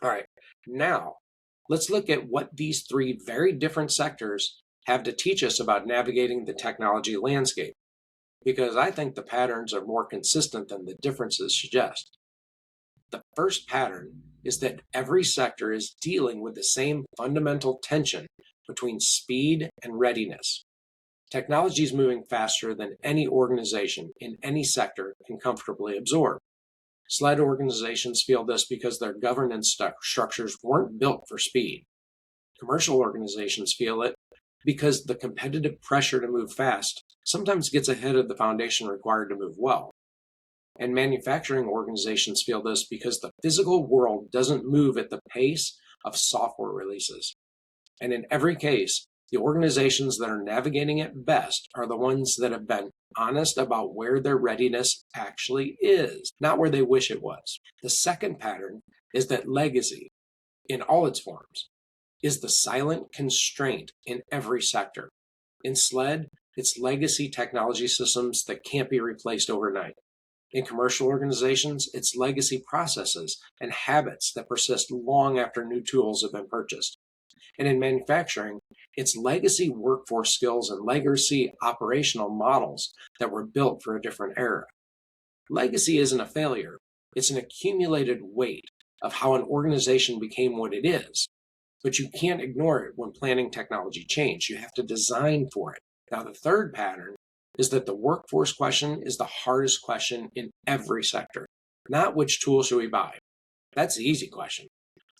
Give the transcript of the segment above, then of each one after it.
All right, now let's look at what these three very different sectors have to teach us about navigating the technology landscape, because I think the patterns are more consistent than the differences suggest. The first pattern is that every sector is dealing with the same fundamental tension between speed and readiness. Technology is moving faster than any organization in any sector can comfortably absorb. SLED organizations feel this because their governance structures weren't built for speed. Commercial organizations feel it because the competitive pressure to move fast sometimes gets ahead of the foundation required to move well. And manufacturing organizations feel this because the physical world doesn't move at the pace of software releases. And in every case, the organizations that are navigating it best are the ones that have been honest about where their readiness actually is, not where they wish it was. The second pattern is that legacy, in all its forms, is the silent constraint in every sector. In SLED, it's legacy technology systems that can't be replaced overnight. In commercial organizations, it's legacy processes and habits that persist long after new tools have been purchased. And in manufacturing, it's legacy workforce skills and legacy operational models that were built for a different era. Legacy isn't a failure, it's an accumulated weight of how an organization became what it is. But you can't ignore it when planning technology change. You have to design for it. Now, the third pattern is that the workforce question is the hardest question in every sector. Not which tool should we buy? That's the easy question.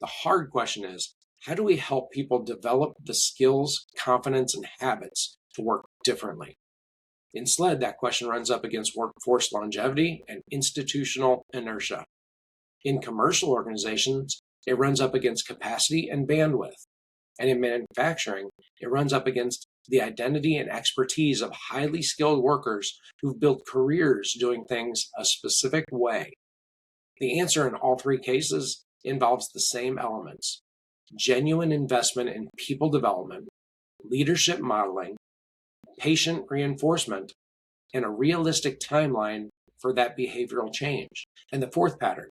The hard question is, how do we help people develop the skills, confidence, and habits to work differently? In SLED, that question runs up against workforce longevity and institutional inertia. In commercial organizations, it runs up against capacity and bandwidth. And in manufacturing, it runs up against the identity and expertise of highly skilled workers who've built careers doing things a specific way. The answer in all three cases involves the same elements: genuine investment in people development, leadership modeling, patient reinforcement, and a realistic timeline for that behavioral change. And the fourth pattern,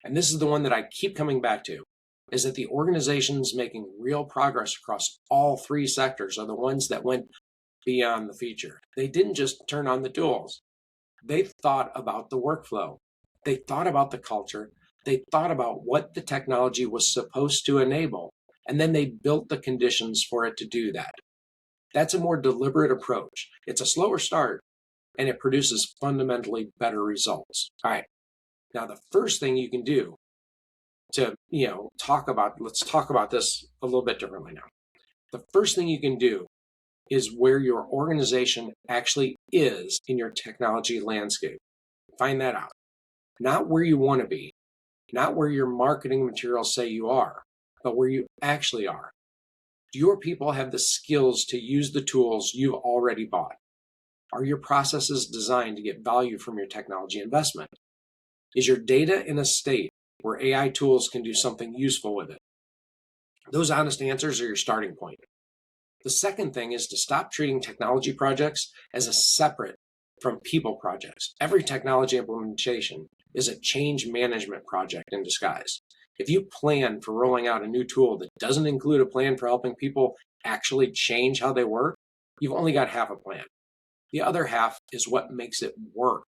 and this is the one that I keep coming back to, is that the organizations making real progress across all three sectors are the ones that went beyond the feature. They didn't just turn on the tools. They thought about the workflow. They thought about the culture. They thought about what the technology was supposed to enable, and then they built the conditions for it to do that. That's a more deliberate approach. It's a slower start, and it produces fundamentally better results. All right. Now, the first thing you can do to, let's talk about this a little bit differently now. The first thing you can do is where your organization actually is in your technology landscape. Find that out. Not where you want to be, not where your marketing materials say you are, but where you actually are. Do your people have the skills to use the tools you've already bought? Are your processes designed to get value from your technology investment? Is your data in a state where AI tools can do something useful with it? Those honest answers are your starting point. The second thing is to stop treating technology projects as a separate from people projects. Every technology implementation is a change management project in disguise. If you plan for rolling out a new tool that doesn't include a plan for helping people actually change how they work, you've only got half a plan. The other half is what makes it work.